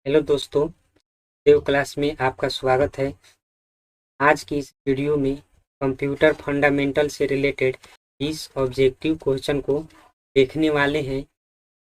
Hello दोस्तों, देव class में आपका स्वागत है। आज की इस वीडियो में कंप्यूटर फंडामेंटल से रिलेटेड 20 ऑब्जेक्टिव क्वेश्चन को देखने वाले हैं,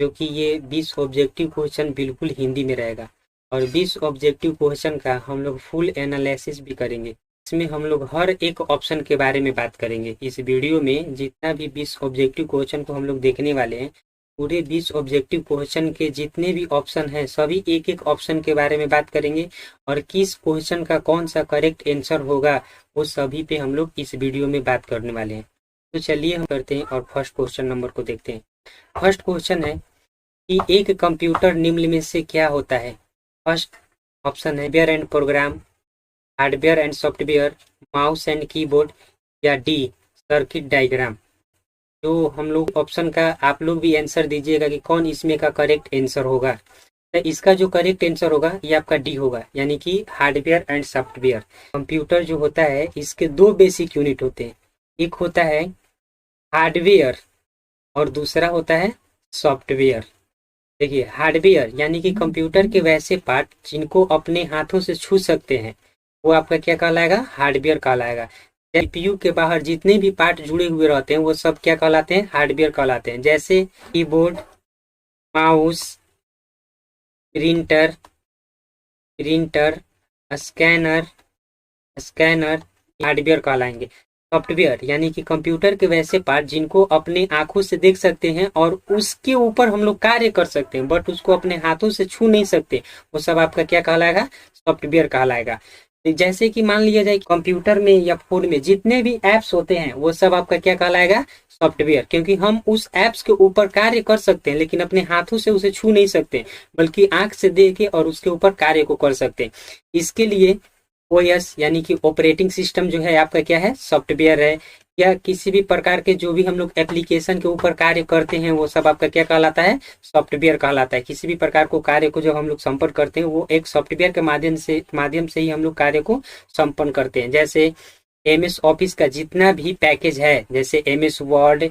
जो कि ये 20 ऑब्जेक्टिव क्वेश्चन बिल्कुल हिंदी में रहेगा और 20 ऑब्जेक्टिव क्वेश्चन का हम लोग फुल एनालिसिस भी करेंगे। इसमें हम लोग हर एक ऑप्शन के बारे में बात करेंगे। इस वीडियो में जितना भी 20 ऑब्जेक्टिव क्वेश्चन को हम लोग देखने वाले हैं, पूरे 20 ऑब्जेक्टिव क्वेश्चन के जितने भी ऑप्शन हैं सभी एक एक ऑप्शन के बारे में बात करेंगे और किस क्वेश्चन का कौन सा करेक्ट आंसर होगा वो सभी पे हम लोग इस वीडियो में बात करने वाले हैं। तो चलिए हम करते हैं और फर्स्ट क्वेश्चन नंबर को देखते हैं। फर्स्ट क्वेश्चन है कि एक कंप्यूटर निम्न में से क्या होता है। फर्स्ट ऑप्शन है hardware and program, hardware and software, mouse and keyboard या डी सर्किट डायग्राम। तो हम लोग ऑप्शन का आप लोग भी आंसर दीजिएगा कि कौन इसमें का करेक्ट आंसर होगा। तो इसका जो करेक्ट आंसर होगा ये आपका डी होगा, यानी कि हार्डवेयर एंड सॉफ्टवेयर। कंप्यूटर जो होता है इसके दो बेसिक यूनिट होते हैं, एक होता है हार्डवेयर और दूसरा होता है सॉफ्टवेयर। देखिए, हार्डवेयर यानी कि कंप्यूटर के वैसे पार्ट जिनको अपने हाथों से छू सकते हैं वो आपका क्या कहलाएगा, हार्डवेयर कहलाएगा। सीपीयू के बाहर जितने भी पार्ट जुड़े हुए रहते हैं वो सब क्या कहलाते हैं, हार्डवेयर कहलाते हैं। जैसे keyboard, mouse, printer, scanner hardware कहलाएंगे। सॉफ्टवेयर यानी कि कंप्यूटर के वैसे पार्ट जिनको अपने आंखों से देख सकते हैं और उसके ऊपर हम लोग कार्य कर सकते हैं, बट उसको अपने हाथों से छू नहीं सकते, वो सब आपका क्या कहलाएगा, सॉफ्टवेयर कहलाएगा। जैसे कि मान लिया जाए कंप्यूटर में या फोन में जितने भी एप्स होते हैं वो सब आपका क्या कहलाएगा, सॉफ्टवेयर, क्योंकि हम उस एप्स के ऊपर कार्य कर सकते हैं लेकिन अपने हाथों से उसे छू नहीं सकते, बल्कि आंख से देख के और उसके ऊपर कार्य को कर सकते हैं। इसके लिए ओएस यानी कि ऑपरेटिंग सिस्टम जो है आपका क्या है, सॉफ्टवेयर है। या किसी भी प्रकार के जो भी हम लोग एप्लीकेशन के ऊपर कार्य करते हैं वो सब आपका क्या कहलाता है, सॉफ्टवेयर कहलाता है। किसी भी प्रकार को कार्य को जब हम लोग संपन्न करते हैं वो एक सॉफ्टवेयर के माध्यम से ही हम लोग कार्य को संपन्न करते हैं। जैसे एमएस ऑफिस का जितना भी पैकेज है, जैसे MS Word,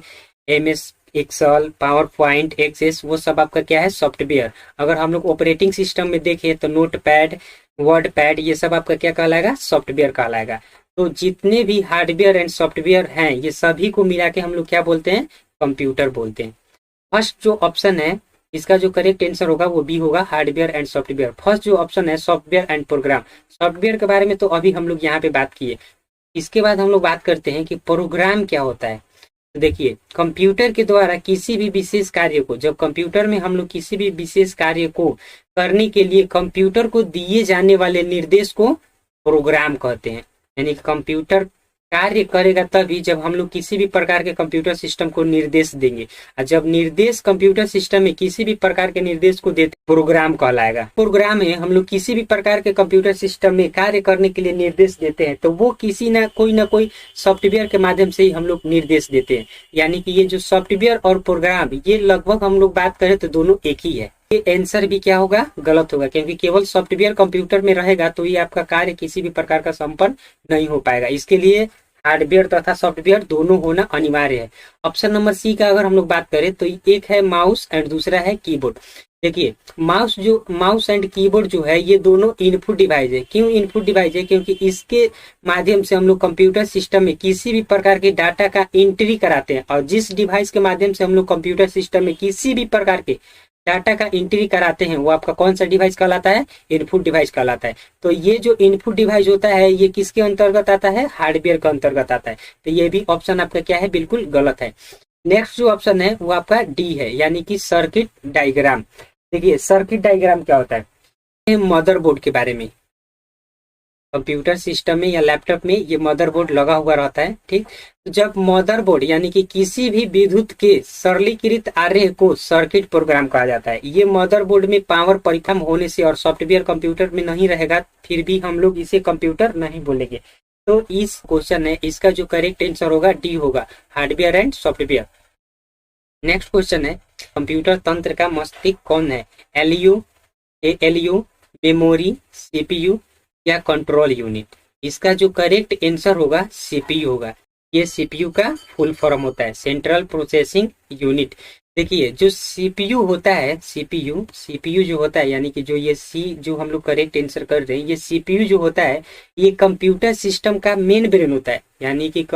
MS Excel, PowerPoint, Access, वो सब आपका क्या है, सॉफ्टवेयर। अगर हम लोग ऑपरेटिंग सिस्टम में देखें तो नोट पैड, वर्ड पैड, ये सब आपका क्या कहलाएगा, सॉफ्टवेयर कहलाएगा। तो जितने भी हार्डवेयर एंड सॉफ्टवेयर हैं ये सभी को मिला के हम लोग क्या बोलते हैं, कंप्यूटर बोलते हैं। फर्स्ट जो ऑप्शन है इसका जो करेक्ट आंसर होगा वो बी होगा, हार्डवेयर एंड सॉफ्टवेयर। फर्स्ट जो ऑप्शन है सॉफ्टवेयर एंड प्रोग्राम, सॉफ्टवेयर के बारे में तो अभी हम लोग यहाँ पे बात किए। इसके बाद हम लोग बात करते हैं कि प्रोग्राम क्या होता है। तो देखिए, कंप्यूटर के द्वारा किसी भी विशेष कार्य को, जब कंप्यूटर में हम लोग किसी भी विशेष कार्य को करने के लिए कंप्यूटर को दिए जाने वाले निर्देश को प्रोग्राम कहते हैं। यानी कंप्यूटर कार्य करेगा तभी जब हम लोग किसी भी प्रकार के कंप्यूटर सिस्टम को निर्देश देंगे, और जब निर्देश कंप्यूटर सिस्टम में किसी भी प्रकार के निर्देश को देते प्रोग्राम कहलाएगा। प्रोग्राम में हम लोग किसी भी प्रकार के कंप्यूटर सिस्टम में कार्य करने के लिए निर्देश देते हैं तो वो किसी ना कोई सॉफ्टवेयर के माध्यम से ही हम लोग निर्देश देते हैं। यानी कि ये जो सॉफ्टवेयर और प्रोग्राम ये लगभग हम लोग बात करें तो दोनों एक ही है। ये आंसर भी क्या होगा, गलत होगा, क्योंकि केवल सॉफ्टवेयर कंप्यूटर में रहेगा तो ये आपका कार्य किसी भी प्रकार का संपन्न नहीं हो पाएगा। इसके लिए हार्डवेयर तथा सॉफ्टवेयर दोनों होना अनिवार्य है। ऑप्शन नंबर सी का अगर हम लोग बात करें तो एक है माउस एंड दूसरा है कीबोर्ड। देखिए, माउस एंड कीबोर्ड जो है ये दोनों इनपुट डिवाइस है। क्यों इनपुट डिवाइस है, क्योंकि इसके माध्यम से हम लोग कंप्यूटर सिस्टम में किसी भी प्रकार के डाटा का एंट्री कराते हैं, और जिस डिवाइस के माध्यम से हम लोग कंप्यूटर सिस्टम में किसी भी प्रकार के डाटा का एंट्री कराते हैं वो आपका कौन सा डिवाइस कहलाता है, इनपुट डिवाइस कहलाता है। तो ये जो इनपुट डिवाइस होता है ये किसके अंतर्गत आता है, हार्डवेयर के अंतर्गत आता है। तो ये भी ऑप्शन आपका क्या है, बिल्कुल गलत है। नेक्स्ट जो ऑप्शन है वो आपका डी है, यानी कि सर्किट डायग्राम। देखिए, सर्किट डायग्राम क्या होता है, मदरबोर्ड के बारे में। कंप्यूटर सिस्टम में या लैपटॉप में ये मदरबोर्ड लगा हुआ रहता है, ठीक। तो जब मदरबोर्ड यानी कि किसी भी विद्युत के सरलीकृत आरेख को सर्किट प्रोग्राम कहा जाता है। ये मदरबोर्ड में पावर परिक्रम होने से और सॉफ्टवेयर कंप्यूटर में नहीं रहेगा फिर भी हम लोग इसे कंप्यूटर नहीं बोलेंगे। तो इस क्वेश्चन है इसका जो करेक्ट आंसर होगा डी होगा, hardware and software. Next question है कंप्यूटर तंत्र का मस्तिष्क कौन है, एलयू, मेमोरी, सीपीयू या कंट्रोल यूनिट। इसका जो करेक्ट आंसर होगा सीपीयू होगा। ये सीपीयू का फुल फॉर्म होता है, सेंट्रल प्रोसेसिंग यूनिट। देखिए जो सीपीयू होता है, सीपीयू जो होता है, यानी कि जो ये सी जो हम लोग करेक्ट आंसर कर रहे हैं, ये सीपीयू जो होता है ये कंप्यूटर सिस्टम का मेन ब्रेन होता है। यानी कि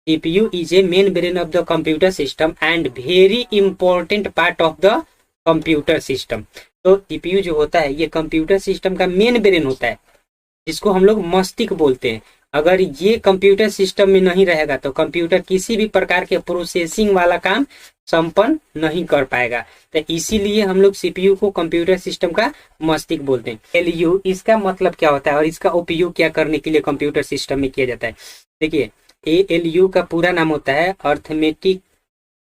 CPU is a main brain of the computer system and very important part of the computer system. तो सीपीयू जो होता है ये कंप्यूटर सिस्टम का मेन ब्रेन होता है, जिसको हम लोग मस्तिष्क बोलते हैं। अगर ये कंप्यूटर सिस्टम में नहीं रहेगा तो कंप्यूटर किसी भी प्रकार के प्रोसेसिंग वाला काम संपन्न नहीं कर पाएगा। तो इसीलिए हम लोग सीपीयू को कंप्यूटर सिस्टम का मस्तिष्क बोलते हैं। एलयू इसका मतलब क्या होता है और इसका उपयोग क्या करने के लिए कंप्यूटर सिस्टम में किया जाता है। देखिए एएलयू का पूरा नाम होता है अर्थमेटिक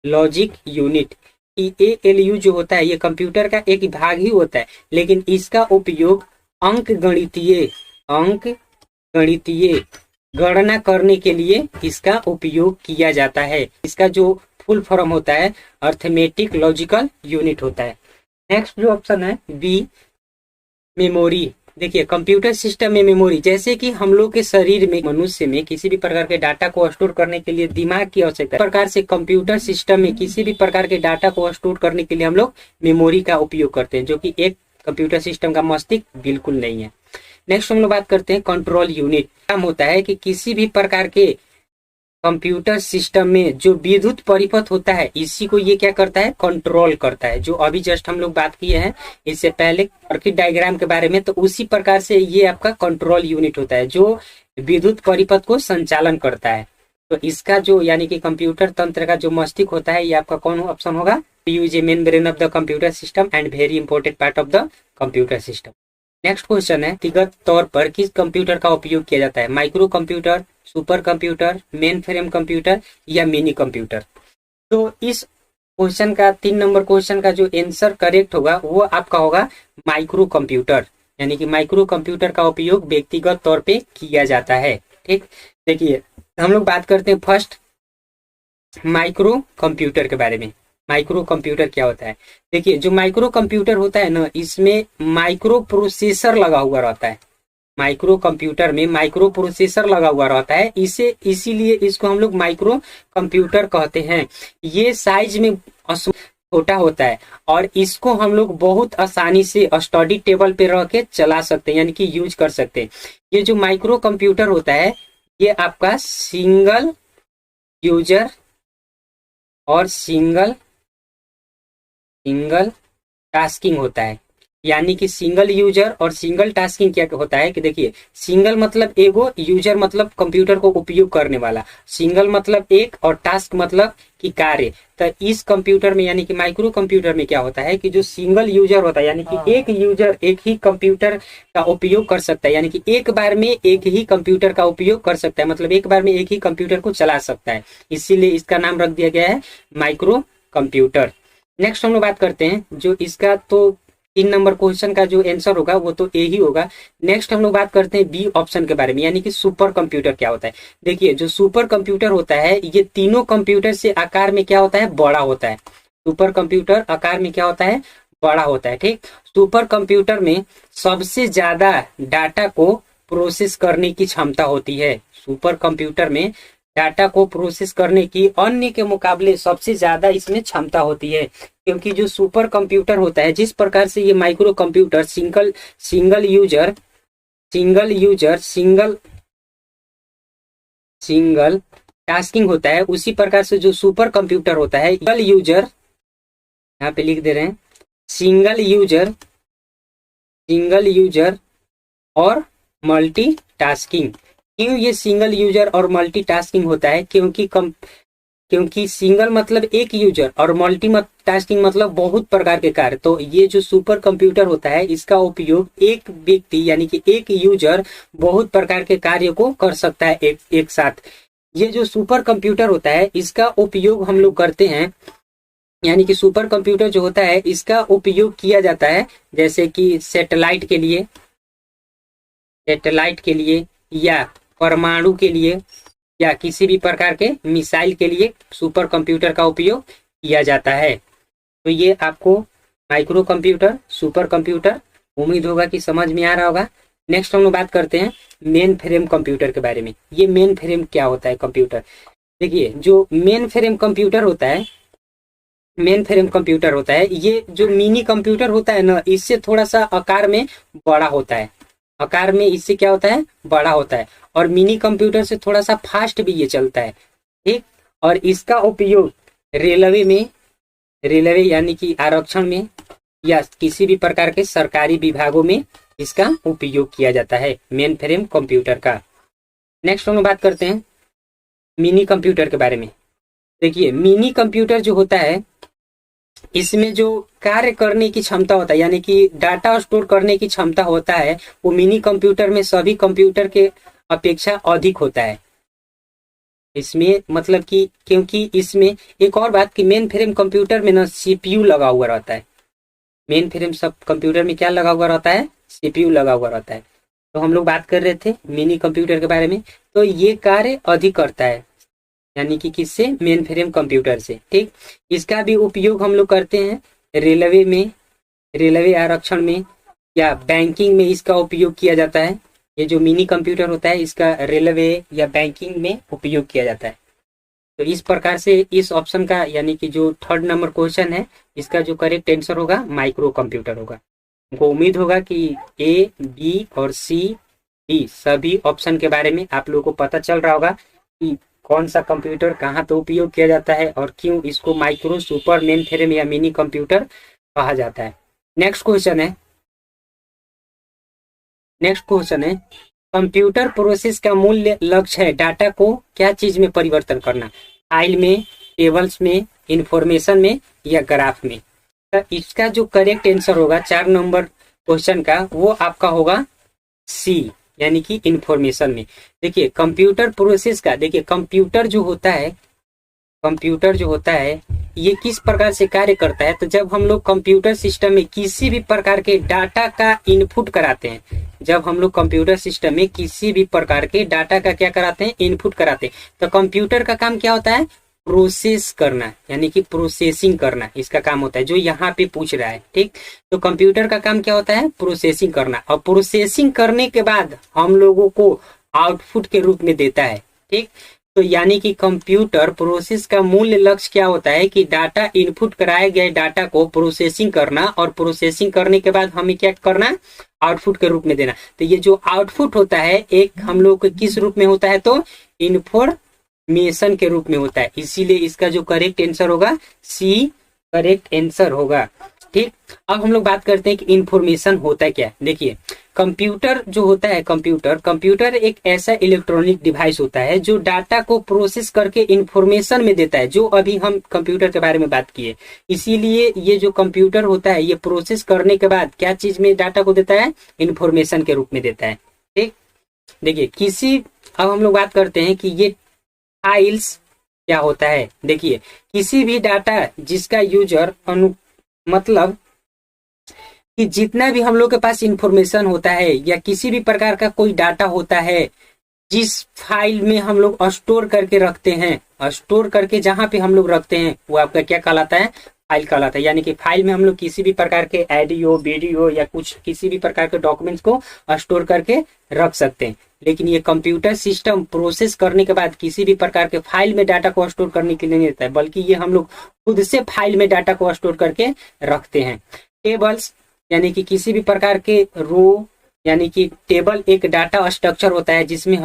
लॉजिक यूनिट। एएलयू जो होता है ये कंप्यूटर का एक भाग ही होता है, लेकिन इसका उपयोग अंक गणितीय गणना करने के लिए इसका उपयोग किया जाता है। इसका जो फुल फॉर्म होता है अर्थमेटिक लॉजिकल यूनिट होता है। नेक्स्ट जो ऑप्शन है बी, मेमोरी। देखिए कंप्यूटर सिस्टम में मेमोरी, जैसे कि हम लोग के शरीर में, मनुष्य में किसी भी प्रकार के डाटा को स्टोर करने के लिए दिमाग की आवश्यकता है, प्रकार से कंप्यूटर सिस्टम में किसी भी प्रकार के डाटा को स्टोर करने के लिए हम लोग मेमोरी का उपयोग करते हैं, जो कि एक कंप्यूटर सिस्टम का मस्तिष्क बिल्कुल नहीं है। नेक्स्ट हम लोग बात करते हैं कंट्रोल यूनिट। काम होता है कि किसी भी प्रकार के कंप्यूटर सिस्टम में जो विद्युत परिपथ होता है इसी को ये क्या करता है, कंट्रोल करता है। जो अभी जस्ट हम लोग बात किए हैं इससे पहले सर्किट डायग्राम के बारे में, तो उसी प्रकार से ये आपका कंट्रोल यूनिट होता है जो विद्युत परिपथ को संचालन करता है। तो इसका जो यानी कि कंप्यूटर तंत्र का जो मस्तिष्क होता है ये आपका कौन ऑप्शन होगा, use A main brain of the computer system and very important part of the computer system. Next question है व्यक्तिगत तौर पर किस कंप्यूटर का उपयोग किया जाता है, micro computer, super computer, main frame computer या मिनी कंप्यूटर। तो इस क्वेश्चन का 3 नंबर क्वेश्चन का जो आंसर करेक्ट होगा वो आपका होगा माइक्रो कंप्यूटर। यानी कि माइक्रो कंप्यूटर का उपयोग व्यक्तिगत तौर पे किया जाता है। ठीक, देखिए हम लोग बात करते हैं फर्स्ट माइक्रो कंप्यूटर के बारे में। माइक्रो कंप्यूटर क्या होता है, देखिए जो माइक्रो कंप्यूटर होता है ना इसमें माइक्रो प्रोसेसर लगा हुआ रहता है। माइक्रो कंप्यूटर में माइक्रो प्रोसेसर लगा हुआ रहता है, इसे इसीलिए इसको हम लोग माइक्रो कंप्यूटर कहते हैं। ये साइज में छोटा होता है और इसको हम लोग बहुत आसानी से स्टडी टेबल पे रख के चला सकते हैं, यानी कि यूज कर सकते हैं। ये जो माइक्रो कंप्यूटर होता है ये आपका सिंगल यूजर और सिंगल टास्किंग होता है। यानी कि सिंगल यूजर और सिंगल टास्किंग क्या होता है कि देखिए सिंगल मतलब एगो, यूजर मतलब कंप्यूटर को उपयोग करने वाला, सिंगल मतलब एक और टास्क मतलब कि कार्य। तो इस कंप्यूटर में यानी कि माइक्रो कंप्यूटर में क्या होता है कि जो सिंगल यूजर होता है यानी कि एक यूजर एक ही कंप्यूटर का उपयोग कर सकता है, यानी कि एक बार में एक ही कंप्यूटर का उपयोग कर सकता है, मतलब एक बार में एक ही कंप्यूटर को चला सकता है, इसीलिए इसका नाम रख दिया गया है माइक्रो कंप्यूटर। नेक्स्ट हम लोग बात करते हैं जो इसका तो 3 नंबर क्वेश्चन का जो आंसर होगा वो तो ए ही होगा। नेक्स्ट हम लोग बात करते हैं बी ऑप्शन के बारे में, यानी कि सुपर कंप्यूटर क्या होता है। देखिए जो सुपर कंप्यूटर होता है ये तीनों कंप्यूटर से आकार में क्या होता है, बड़ा होता है। सुपर कंप्यूटर आकार में क्या होता है, बड़ा होता है। ठीक, सुपर कंप्यूटर में सबसे ज्यादा डाटा को प्रोसेस करने की क्षमता होती है। सुपर कंप्यूटर में डाटा को प्रोसेस करने की अन्य के मुकाबले सबसे ज्यादा इसमें क्षमता होती है, क्योंकि जो सुपर कंप्यूटर होता है जिस प्रकार से ये micro computer single user single tasking होता है, उसी प्रकार से जो सुपर कंप्यूटर होता है सिंगल यूजर, यहाँ पे लिख दे रहे हैं सिंगल यूजर और मल्टीटास्किंग। क्यों ये सिंगल यूजर और मल्टीटास्किंग होता है, क्योंकि सिंगल मतलब एक यूजर और मल्टीटास्किंग मतलब बहुत प्रकार के कार्य। तो ये जो सुपर कंप्यूटर होता है इसका उपयोग एक व्यक्ति यानी कि एक यूजर बहुत प्रकार के कार्य को कर सकता है एक साथ। ये जो सुपर कंप्यूटर होता है इसका उपयोग हम लोग करते हैं, यानी कि सुपर कंप्यूटर जो होता है इसका उपयोग किया जाता है जैसे कि सैटेलाइट के लिए या परमाणु के लिए या किसी भी प्रकार के मिसाइल के लिए सुपर कंप्यूटर का उपयोग किया जाता है। तो ये आपको माइक्रो कंप्यूटर, सुपर कंप्यूटर उम्मीद होगा कि समझ में आ रहा होगा। नेक्स्ट हम लोग बात करते हैं मेन फ्रेम कंप्यूटर के बारे में। ये मेन फ्रेम क्या होता है कंप्यूटर, देखिए जो मेन फ्रेम कंप्यूटर होता है मेन फ्रेम कंप्यूटर होता है। ये जो मिनी कंप्यूटर होता है ना, इससे थोड़ा सा आकार में बड़ा होता है, आकार में इससे क्या होता है, बड़ा होता है। और मिनी कंप्यूटर से थोड़ा सा फास्ट भी ये चलता है, ठीक। और इसका उपयोग रेलवे में, रेलवे यानी कि आरक्षण में, या किसी भी प्रकार के सरकारी विभागों में इसका उपयोग किया जाता है, मेन फ्रेम कंप्यूटर का। नेक्स्ट हम लोग बात करते हैं मिनी कंप्यूटर के बारे में। देखिए मिनी कंप्यूटर जो होता है, इसमें जो कार्य करने की क्षमता होता है, यानी कि डाटा स्टोर करने की क्षमता होता है, वो मिनी कंप्यूटर में सभी कंप्यूटर के अपेक्षा अधिक होता है। इसमें मतलब कि, क्योंकि इसमें एक और बात कि मेन फ्रेम कंप्यूटर में ना सीपीयू लगा हुआ रहता है। मेन फ्रेम सब कंप्यूटर में क्या लगा हुआ रहता है, सीपीयू लगा हुआ रहता है। तो हम लोग बात कर रहे थे मिनी कंप्यूटर के बारे में। तो ये कार्य अधिक करता है, यानी कि किससे, मेन फ्रेम कंप्यूटर से, ठीक। इसका भी उपयोग हम लोग करते हैं रेलवे में, रेलवे आरक्षण में, या बैंकिंग में इसका उपयोग किया जाता है। ये जो मिनी कंप्यूटर होता है इसका रेलवे या बैंकिंग में उपयोग किया जाता है। तो इस प्रकार से इस ऑप्शन का, यानी कि जो थर्ड नंबर क्वेश्चन है, इसका जो करेक्ट आंसर होगा माइक्रो कंप्यूटर होगा। हमको उम्मीद होगा कि ए, बी और सी, डी सभी ऑप्शन के बारे में आप लोगों को पता चल रहा होगा कि कौन सा कंप्यूटर कहाँ पे उपयोग किया जाता है और क्यों इसको माइक्रो, सुपर, मेन फ्रेम या मिनी कंप्यूटर कहा जाता है। नेक्स्ट क्वेश्चन है, नेक्स्ट क्वेश्चन है कंप्यूटर प्रोसेस का मूल लक्ष्य है डाटा को क्या चीज में परिवर्तन करना, फाइल में, टेबल्स में, इंफॉर्मेशन में या ग्राफ में। तो इसका जो करेक्ट आंसर होगा 4 नंबर क्वेश्चन का, वो आपका होगा सी, यानी कि इंफॉर्मेशन में। देखिए कंप्यूटर प्रोसेस का, देखिए कंप्यूटर जो होता है, कंप्यूटर जो होता है ये किस प्रकार से कार्य करता है। तो जब हम लोग कंप्यूटर सिस्टम में किसी भी प्रकार के डाटा का इनपुट कराते हैं, जब हम लोग कंप्यूटर सिस्टम में किसी भी प्रकार के डाटा का क्या कराते हैं, इनपुट कराते हैं, तो कंप्यूटर का काम क्या होता है, प्रोसेस करना, यानी कि प्रोसेसिंग करना इसका काम होता है, जो यहाँ पे पूछ रहा है, ठीक। तो कंप्यूटर का काम क्या होता है, प्रोसेसिंग करना, और प्रोसेसिंग करने के बाद हम लोगों को आउटपुट के रूप में देता है, ठीक। तो यानी कि कंप्यूटर प्रोसेस का मूल लक्ष्य क्या होता है कि डाटा, इनपुट कराए गए डाटा को प्रोसेसिंग करना, और प्रोसेसिंग करने के बाद हमें क्या करना, आउटपुट के रूप में देना। तो ये जो आउटपुट होता है एक हम लोग को किस रूप में होता है, तो इंफॉर्मेशन के रूप में होता है। इसीलिए इसका जो करेक्ट आंसर होगा सी करेक्ट आंसर होगा, ठीक। अब हम लोग बात करते हैं कि इंफॉर्मेशन होता है क्या। देखिए कंप्यूटर जो होता है, कंप्यूटर एक ऐसा इलेक्ट्रॉनिक डिवाइस होता है जो डाटा को प्रोसेस करके इंफॉर्मेशन में देता है, जो अभी हम कंप्यूटर के बारे में बात किए। इसीलिए ये जो कंप्यूटर होता है ये प्रोसेस करने के बाद क्या चीज में डाटा को देता है, इंफॉर्मेशन के रूप में देता है, ठीक। देखिए अब हम लोग बात करते हैं कि ये फाइल्स क्या होता है। देखिए किसी भी डाटा जिसका यूजर मतलब कि जितना भी हम लोग के पास इंफॉर्मेशन होता है या किसी भी प्रकार का कोई डाटा होता है, जिस फाइल में हम लोग स्टोर करके रखते हैं, स्टोर करके जहां पे हम लोग रखते हैं वो आपका क्या कहलाता है, फाइल कहलाता है। यानी कि फाइल में हम लोग किसी भी प्रकार के ऑडियो, वीडियो या कुछ किसी भी प्रकार के डॉक्यूमेंट्स को स्टोर करके रख सकते हैं। लेकिन ये कंप्यूटर सिस्टम प्रोसेस करने के बाद किसी भी प्रकार के फाइल में डाटा को स्टोर करने के लिए नहीं देता है, बल्कि ये हम लोग खुद से फाइल में डाटा को स्टोर करके रखते हैं। टेबल्स यानी कि किसी भी प्रकार के रो, यानी कि टेबल एक डाटा स्ट्रक्चर होता है जिसमें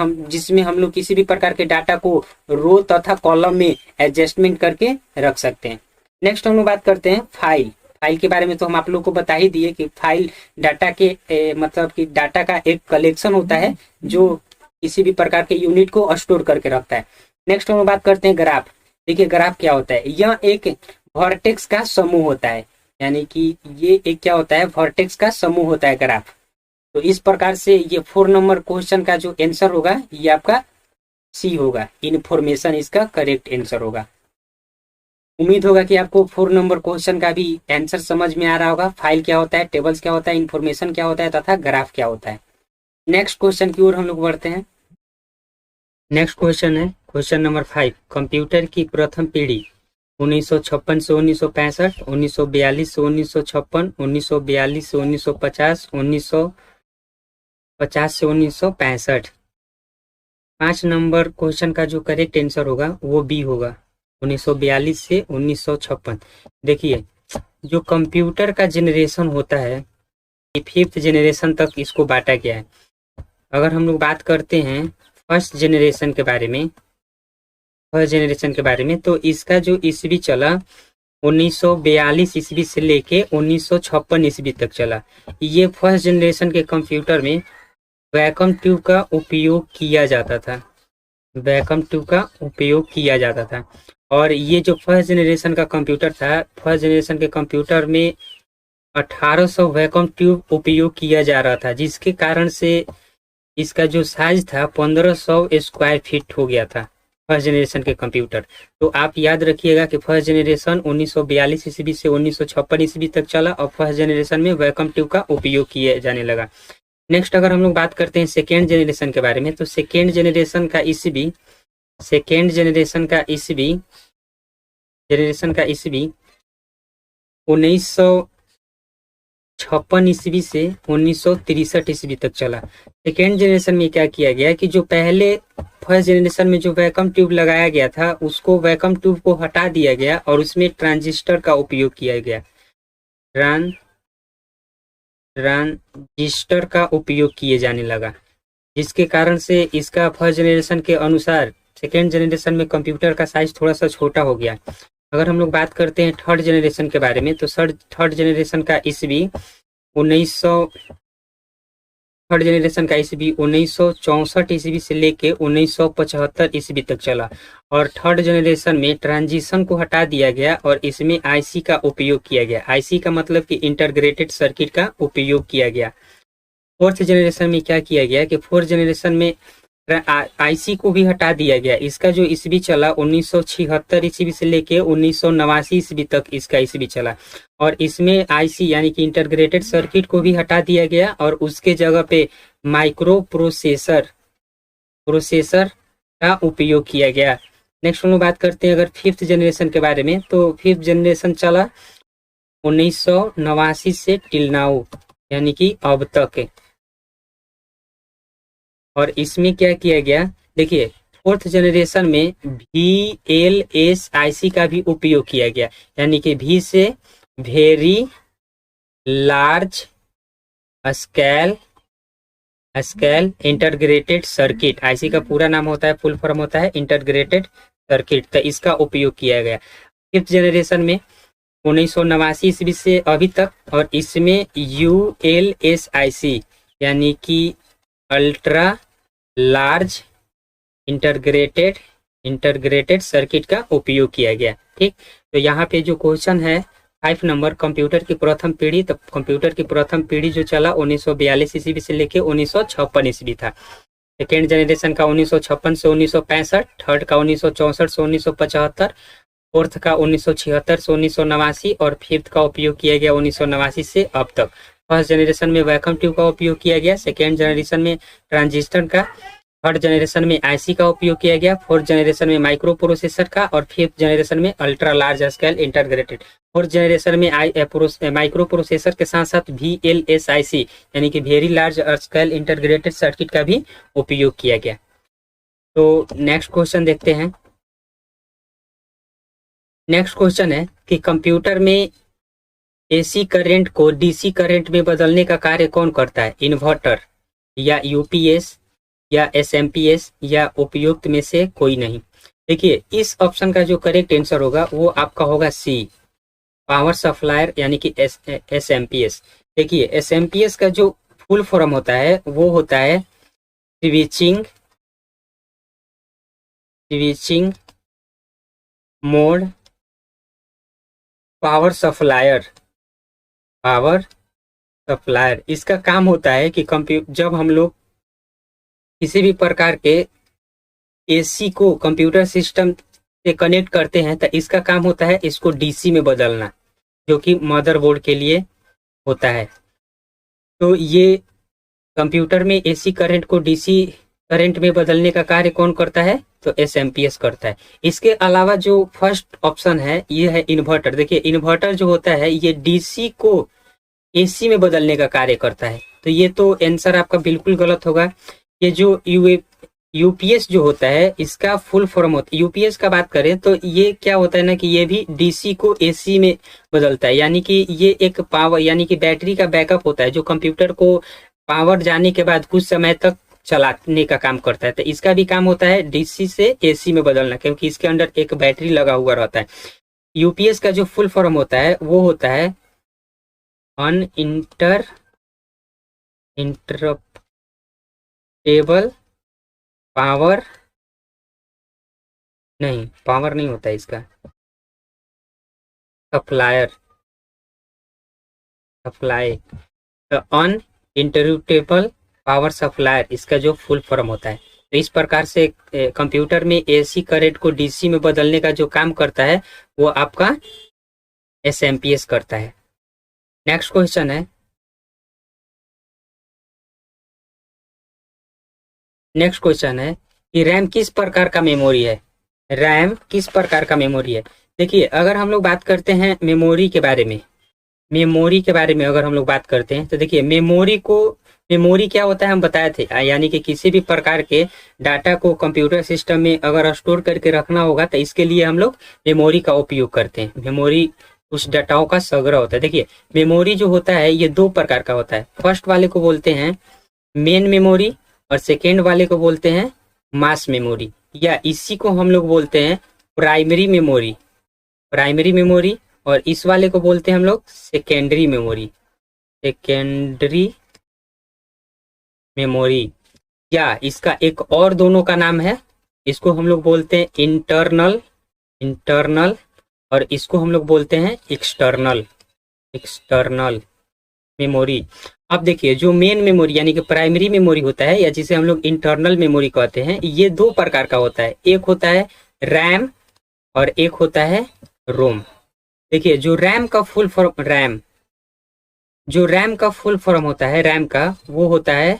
हम लोग किसी भी प्रकार के डाटा को रो तथा कॉलम में एडजस्टमेंट करके रख सकते हैं। नेक्स्ट हम लोग बात करते हैं फाइल के बारे में। तो हम आप लोग को बता ही दिए कि फाइल डाटा के मतलब कि डाटा का एक कलेक्शन होता है जो किसी भी प्रकार के यूनिट को स्टोर करके रखता है। नेक्स्ट हम लोग बात करते हैं ग्राफ। देखिए ग्राफ क्या होता है, यह एक वर्टेक्स का समूह होता है, यानी कि ये एक क्या होता है, वर्टेक्स का समूह होता है ग्राफ। तो इस प्रकार से ये 4 नंबर क्वेश्चन का जो आंसर होगा ये आपका सी होगा, इंफॉर्मेशन इसका करेक्ट आंसर होगा। उम्मीद होगा कि आपको 4 नंबर क्वेश्चन का भी आंसर समझ में आ रहा होगा। फाइल क्या होता है, टेबल्स क्या होता है, इंफॉर्मेशन क्या होता है तथा ग्राफ क्या होता है। नेक्स्ट क्वेश्चन की ओर हम लोग बढ़ते हैं। नेक्स्ट क्वेश्चन है क्वेश्चन नंबर 5। कंप्यूटर की प्रथम पीढ़ी 1956 से 1965, 1942 से 1956, 1942 से 1950, 1950 से 1965। 5 नंबर क्वेश्चन का जो करेक्ट आंसर होगा वो बी होगा, 1942 से 1956। देखिए, जो कंप्यूटर का जनरेशन होता है ये 5th जनरेशन तक इसको बांटा गया है। अगर हम लोग बात करते हैं फर्स्ट जनरेशन के बारे में, तो इसका जो ईस्वी चला 1942 ईस्वी से लेके 1956 ईस्वी तक चला। ये फर्स्ट जनरेशन के कंप्यूटर में वैक्यूम ट्यूब का उपयोग किया जाता था, और ये जो फर्स्ट जनरेशन का कंप्यूटर था, फर्स्ट जनरेशन के कंप्यूटर में 1800 वैक्यूम ट्यूब उपयोग किया जा रहा था, जिसके कारण से इसका जो साइज था 1500 स्क्वायर फीट हो गया था फर्स्ट जनरेशन के कंप्यूटर। तो आप याद रखिएगा कि फर्स्ट जनरेशन 1942 ईस्वी से 1956 ईस्वी तक चला और फर्स्ट जनरेशन में वैक्यूम ट्यूब का उपयोग किया जाने लगा। नेक्स्ट अगर हम लोग बात करते हैं सेकेंड जनरेशन के बारे में, तो सेकेंड जनरेशन का ईस्वी 1956 ईस्वी से 1963 ईस्वी तक चला। सेकेंड जनरेशन में क्या किया गया कि जो पहले फर्स्ट जनरेशन में जो वैक्यूम ट्यूब लगाया गया था उसको वैक्यूम ट्यूब को हटा दिया गया और उसमें ट्रांजिस्टर का उपयोग किया गया, ट्रांजिस्टर का उपयोग किए जाने लगा, जिसके कारण से इसका फर्स्ट जनरेशन के अनुसार सेकेंड जनरेशन में कंप्यूटर का साइज थोड़ा सा छोटा हो गया। अगर हम लोग बात करते हैं थर्ड जनरेशन के बारे में, तो थर्ड जनरेशन का ईस्वी 1964 ईस्वी से लेके 1975 ईस्वी तक चला, और थर्ड जनरेशन में ट्रांजिशन को हटा दिया गया और इसमें आईसी का उपयोग किया गया। आईसी का मतलब कि इंटीग्रेटेड सर्किट का उपयोग किया गया। फोर्थ जनरेशन में क्या किया गया कि फोर्थ जनरेशन में आईसी को भी हटा दिया गया। इसका जो ईस्वी चला 1976 ईस्वी से लेके 1989 ईस्वी तक इसका ईस्वी चला, और इसमें आईसी यानी कि इंटीग्रेटेड सर्किट को भी हटा दिया गया और उसके जगह पे माइक्रो प्रोसेसर का उपयोग किया गया। नेक्स्ट हम लोग बात करते हैं अगर फिफ्थ जनरेशन के बारे में, तो फिफ्थ जनरेशन चला 1989 से टिल नाउ यानी कि अब तक, और इसमें क्या किया गया, देखिए फोर्थ जनरेशन में VLSIC का भी उपयोग किया गया, यानी कि V से very large scale integrated circuit. IC का पूरा नाम होता है, फुल फॉर्म होता है इंटीग्रेटेड सर्किट, तो इसका उपयोग किया गया फिफ्थ जनरेशन में 1989 ईस्वी से अभी तक, और इसमें ULSIC यानी कि अल्ट्रा लार्ज इंटीग्रेटेड सर्किट का उपयोग किया गया। ठीक, तो यहाँ पे जो क्वेश्चन है 5 नंबर, कंप्यूटर की प्रथम पीढ़ी, तो कंप्यूटर की प्रथम पीढ़ी जो चला 1942 ईस्वी से लेके 1956 ईस्वी था। सेकेंड जनरेशन का 1956 से 1965, थर्ड का 1964 से 1975, फोर्थ का 1976 से 1989 और फिफ्थ का उपयोग किया गया 1989 से अब तक। फर्स्ट जनरेशन में वैक्यूम ट्यूब का उपयोग किया गया, सेकेंड जनरेशन में ट्रांजिस्टर का, थर्ड जनरेशन में आईसी का उपयोग किया गया, फोर्थ जनरेशन में माइक्रो प्रोसेसर का, और फिफ्थ जनरेशन में ultra large scale integrated. Fourth generation में माइक्रो प्रोसेसर के साथ साथ VLSIC यानी कि very large scale integrated circuit का भी उपयोग किया गया। तो नेक्स्ट क्वेश्चन देखते हैं। नेक्स्ट क्वेश्चन है कि कंप्यूटर में AC करंट को DC करंट में बदलने का कार्य कौन करता है, इन्वर्टर या UPS या SMPS या उपयुक्त में से कोई नहीं। देखिए इस ऑप्शन का जो करेक्ट आंसर होगा वो आपका होगा C, पावर सप्लायर यानी कि SMPS। देखिए SMPS का जो फुल फॉर्म होता है वो होता है स्विचिंग मोड पावर सप्लायर। इसका काम होता है कि जब हम लोग किसी भी प्रकार के AC को कंप्यूटर सिस्टम से कनेक्ट करते हैं तो इसका काम होता है इसको DC में बदलना, जो कि मदरबोर्ड के लिए होता है। तो ये कंप्यूटर में AC करंट को DC करंट में बदलने का कार्य कौन करता है, तो SMPS करता है। इसके अलावा जो फर्स्ट ऑप्शन है ये है इन्वर्टर। देखिए इन्वर्टर जो होता है ये DC को AC में बदलने का कार्य करता है, तो ये तो आंसर आपका बिल्कुल गलत होगा। ये जो यूपीएस जो होता है इसका फुल फॉर्म होता है, यूपीएस का बात करें तो ये क्या होता है ना कि ये भी डीसी को एसी में बदलता है, यानी कि ये एक पावर यानी कि बैटरी का बैकअप होता है जो कंप्यूटर को पावर जाने के बाद कुछ समय तक चलाने का काम करता है। तो इसका भी काम होता है डीसी से एसी में बदलना, क्योंकि इसके अंदर एक बैटरी लगा हुआ रहता है। यूपीएस का जो फुल फॉर्म होता है वो होता है अन इंटरप्टेबल पावर, नहीं पावर नहीं होता है इसका, सप्लाई अन इंटरप्टेबल पावर सप्लायर, इसका जो फुल फॉर्म होता है। तो इस प्रकार से कंप्यूटर में एसी करंट को डीसी में बदलने का जो काम करता है वो आपका एसएमपीएस करता है। नेक्स्ट क्वेश्चन है, कि रैम किस प्रकार का मेमोरी है। रैम किस प्रकार का मेमोरी है। देखिए अगर हम लोग बात करते हैं मेमोरी के बारे में, अगर हम लोग बात करते हैं तो देखिए मेमोरी क्या होता है हम बताए थे, यानी कि किसी भी प्रकार के डाटा को कंप्यूटर सिस्टम में अगर स्टोर करके रखना होगा तो इसके लिए हम लोग मेमोरी का उपयोग करते हैं। मेमोरी उस डाटाओं का संग्रह होता है। देखिए मेमोरी जो होता है ये दो प्रकार का होता है। फर्स्ट वाले को बोलते हैं मेन मेमोरी और सेकेंड वाले को बोलते हैं मास मेमोरी, या इसी को हम लोग बोलते हैं प्राइमरी मेमोरी। और इस वाले को बोलते हैं हम लोग सेकेंडरी मेमोरी, या इसका एक और दोनों का नाम है, इसको हम लोग बोलते हैं इंटरनल और इसको हम लोग बोलते हैं एक्सटर्नल मेमोरी। अब देखिए जो मेन मेमोरी यानी कि प्राइमरी मेमोरी होता है या जिसे हम लोग इंटरनल मेमोरी कहते हैं, ये दो प्रकार का होता है। एक होता है रैम और एक होता है रोम। देखिए जो रैम का फुल फॉर्म होता है रैम का, वो होता है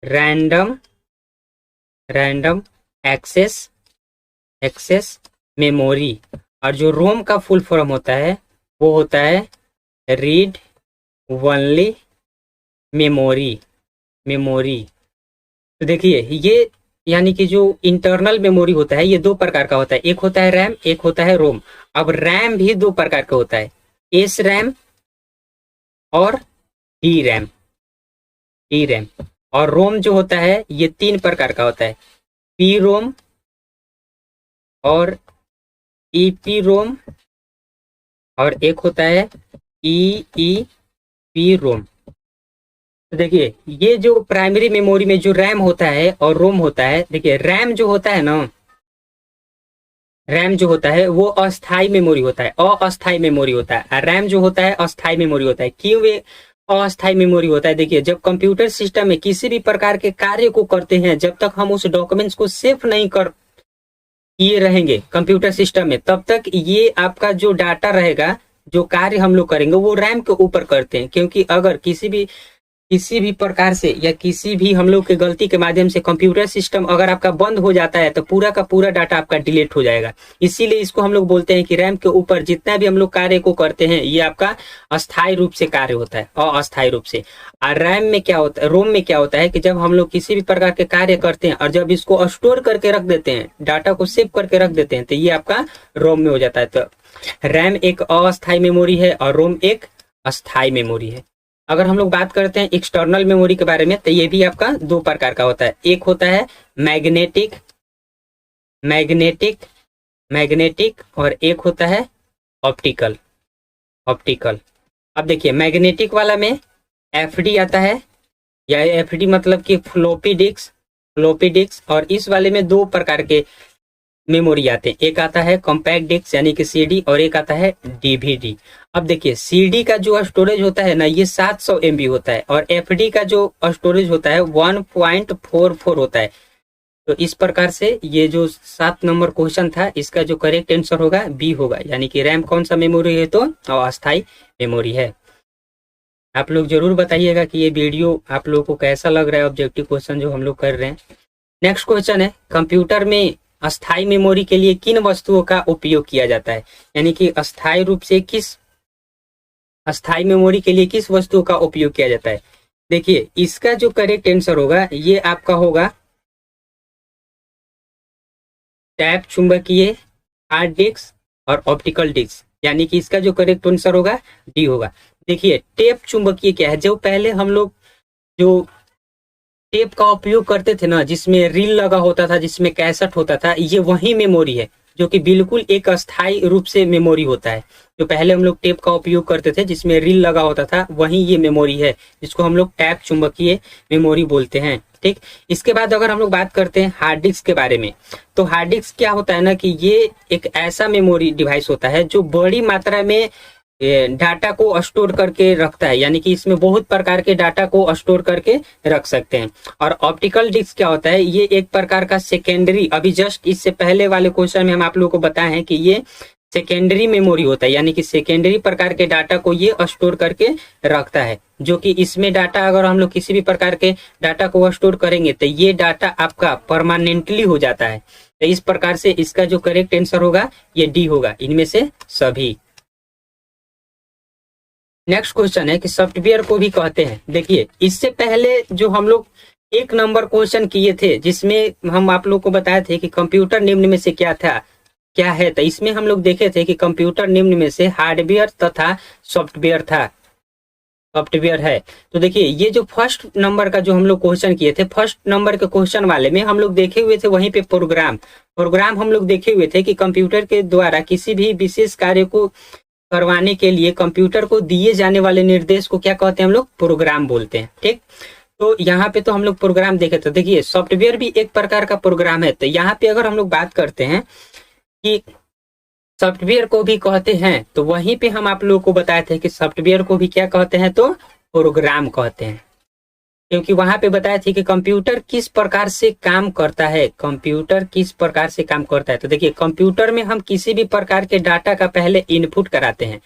रैंडम एक्सेस मेमोरी, और जो रोम का फुल फॉर्म होता है वो होता है रीड ओनली मेमोरी। तो देखिए ये यानी कि जो इंटरनल मेमोरी होता है ये दो प्रकार का होता है, एक होता है रैम, एक होता है रोम। अब रैम भी दो प्रकार का होता है, एस रैम और डी रैम। और रोम जो होता है ये तीन प्रकार का होता है, पी रोम और ईपी रोम और एक होता है ईईपी रोम। तो देखिए ये जो प्राइमरी मेमोरी में जो रैम होता है और रोम होता है, देखिए रैम जो होता है वो अस्थाई मेमोरी होता है, अस्थाई मेमोरी होता है। रैम जो होता है अस्थाई मेमोरी होता है। क्यों वे अस्थाई मेमोरी होता है? देखिए जब कंप्यूटर सिस्टम में किसी भी प्रकार के कार्य को करते हैं, जब तक हम उस डॉक्यूमेंट्स को सेव नहीं कर किए रहेंगे कंप्यूटर सिस्टम में, तब तक ये आपका जो डाटा रहेगा, जो कार्य हम लोग करेंगे वो रैम के ऊपर करते हैं। क्योंकि अगर किसी भी प्रकार से या किसी भी हम लोग के गलती के माध्यम से कंप्यूटर सिस्टम अगर आपका बंद हो जाता है तो पूरा का पूरा डाटा आपका डिलीट हो जाएगा। इसीलिए इसको हम लोग बोलते हैं कि रैम के ऊपर जितना भी हम लोग कार्य को करते हैं ये आपका अस्थायी रूप से कार्य होता है, अस्थायी रूप से। और रोम में क्या होता है कि जब हम लोग किसी भी प्रकार के कार्य करते हैं और जब इसको स्टोर करके रख देते हैं, डाटा को सेव करके रख देते हैं, तो ये आपका रोम में हो जाता है। तो रैम एक अस्थायी मेमोरी है और रोम एक अस्थायी मेमोरी है। अगर हम लोग बात करते हैं एक्सटर्नल मेमोरी के बारे में, तो ये भी आपका दो प्रकार का होता है। एक होता है मैग्नेटिक और एक होता है ऑप्टिकल। अब देखिए मैग्नेटिक वाला में एफडी आता है, या एफडी मतलब कि फ्लॉपी डिस्क, और इस वाले में दो प्रकार के मेमोरी आते हैं। एक आता है कॉम्पैक्ट डिस्क यानी कि सीडी और एक आता है डीवीडी। अब देखिए सीडी का जो स्टोरेज होता है ना ये 700 MB होता है और एफडी का जो स्टोरेज होता है 1.44 होता है। तो इस प्रकार से ये जो 7 नंबर क्वेश्चन था इसका जो करेक्ट आंसर होगा बी होगा, यानी कि रैम कौन सा मेमोरी है? तो अस्थायी मेमोरी है। आप लोग जरूर बताइएगा कि ये वीडियो आप लोगों को कैसा लग रहा है, ऑब्जेक्टिव क्वेश्चन जो हम लोग कर रहे हैं। नेक्स्ट क्वेश्चन है, कंप्यूटर में अस्थायी मेमोरी के लिए किन वस्तुओं का उपयोग किया जाता है? यानी कि अस्थायी मेमोरी के लिए किस वस्तुओं का उपयोग किया जाता है? देखिए इसका जो करेक्ट आंसर होगा ये आपका होगा टैप चुंबकीय, हार्ड डिस्क और ऑप्टिकल डिस्क, यानी कि इसका जो करेक्ट आंसर होगा डी होगा। देखिए टेप चुंबकीय क्या है, जो पहले हम लोग जो टेप का उपयोग करते थे ना, जिसमें रील लगा होता था, जिसमें कैसेट होता था, ये वही मेमोरी है जो कि बिल्कुल एक अस्थायी रूप से मेमोरी होता है। जो पहले हम लोग टेप का उपयोग करते थे जिसमें रील लगा होता था, वही ये मेमोरी है जिसको हम लोग टैप चुंबकीय मेमोरी बोलते हैं। ठीक, इसके बाद अगर हम लोग बात करते हैं हार्ड डिस्क के बारे में, तो हार्ड डिस्क क्या होता है ना कि ये एक ऐसा मेमोरी डिवाइस होता है जो बड़ी मात्रा में डाटा को स्टोर करके रखता है, यानी कि इसमें बहुत प्रकार के डाटा को स्टोर करके रख सकते हैं। और ऑप्टिकल डिस्क क्या होता है, ये एक प्रकार का सेकेंडरी, अभी जस्ट इससे पहले वाले क्वेश्चन में हम आप लोगों को बताए हैं कि ये सेकेंडरी मेमोरी होता है, यानी कि सेकेंडरी प्रकार के डाटा को ये स्टोर करके रखता है। जो कि इसमें डाटा अगर हम लोग किसी भी प्रकार के डाटा को स्टोर करेंगे तो ये डाटा आपका परमानेंटली हो जाता है। तो इस प्रकार से इसका जो करेक्ट आंसर होगा ये डी होगा, इनमें से सभी। नेक्स्ट क्वेश्चन है कि सॉफ्टवेयर को भी कहते हैं। देखिए इससे पहले जो हम लोग एक नंबर क्वेश्चन किए थे जिसमें हम आप लोग को बताए थे कि कंप्यूटर निम्न में से क्या है, तो इसमें हम लोग देखे थे कि कंप्यूटर निम्न में से हार्डवेयर तथा सॉफ्टवेयर है। तो देखिए ये जो फर्स्ट नंबर का जो हम लोग क्वेश्चन किए थे, फर्स्ट नंबर के क्वेश्चन वाले में हम लोग देखे हुए थे वहीं पे प्रोग्राम हम लोग देखे हुए थे कि कंप्यूटर के द्वारा किसी भी विशेष कार्य को करवाने के लिए कंप्यूटर को दिए जाने वाले निर्देश को क्या कहते हैं, हम लोग प्रोग्राम बोलते हैं। ठीक, तो यहाँ पे तो हम लोग प्रोग्राम देखे। तो देखिए सॉफ्टवेयर भी एक प्रकार का प्रोग्राम है। तो यहाँ पे अगर हम लोग बात करते हैं कि सॉफ्टवेयर को भी कहते हैं, तो वहीं पे हम आप लोगों को बताए थे कि सॉफ्टवेयर को भी क्या कहते हैं, तो प्रोग्राम कहते हैं। क्योंकि वहां पे बताया था कि कंप्यूटर किस प्रकार से काम करता है, तो देखिए कंप्यूटर में हम किसी भी प्रकार के डाटा का पहले इनपुट कराते हैं,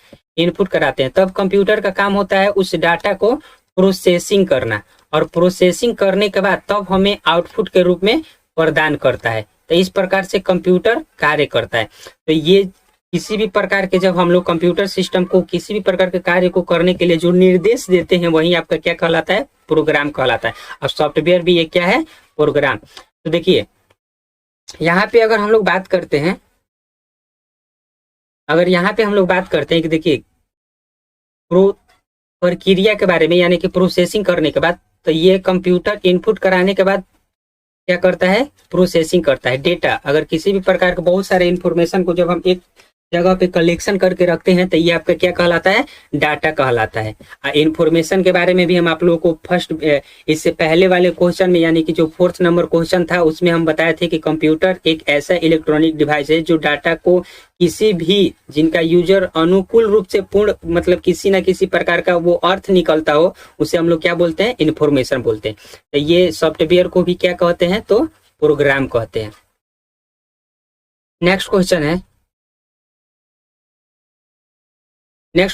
तब कंप्यूटर का काम होता है उस डाटा को प्रोसेसिंग करना, और प्रोसेसिंग करने के बाद तब हमें आउटपुट के रूप में प्रदान करता है। तो इस प्रकार से कंप्यूटर कार्य करता है। तो ये किसी भी प्रकार के, जब हम लोग कंप्यूटर सिस्टम को किसी भी प्रकार के कार्य को करने के लिए जो निर्देश देते हैं वही आपका क्या कहलाता है, प्रोग्राम कहलाता है। और सॉफ्टवेयर भी ये क्या है, प्रोग्राम। तो देखिए यहाँ पे अगर हम लोग बात करते हैं, कि देखिए प्रक्रिया के बारे में, यानी कि प्रोसेसिंग करने के बाद, तो ये कंप्यूटर इनपुट कराने के बाद क्या करता है, प्रोसेसिंग करता है डेटा। अगर किसी भी प्रकार के बहुत सारे इंफॉर्मेशन को जब हम एक जगह पे कलेक्शन करके रखते हैं तो ये आपका क्या कहलाता है, डाटा कहलाता है। इंफॉर्मेशन के बारे में भी हम आप लोगों को फर्स्ट इससे पहले वाले क्वेश्चन में, यानी कि जो फोर्थ नंबर क्वेश्चन था उसमें हम बताए थे कि कंप्यूटर एक ऐसा इलेक्ट्रॉनिक डिवाइस है जो डाटा को किसी भी, जिनका यूजर अनुकूल रूप से पूर्ण, मतलब किसी ना किसी प्रकार का वो अर्थ निकलता हो, उसे हम लोग क्या बोलते हैं, इंफॉर्मेशन बोलते हैं। तो ये सॉफ्टवेयर को भी क्या कहते हैं, तो प्रोग्राम कहते हैं। नेक्स्ट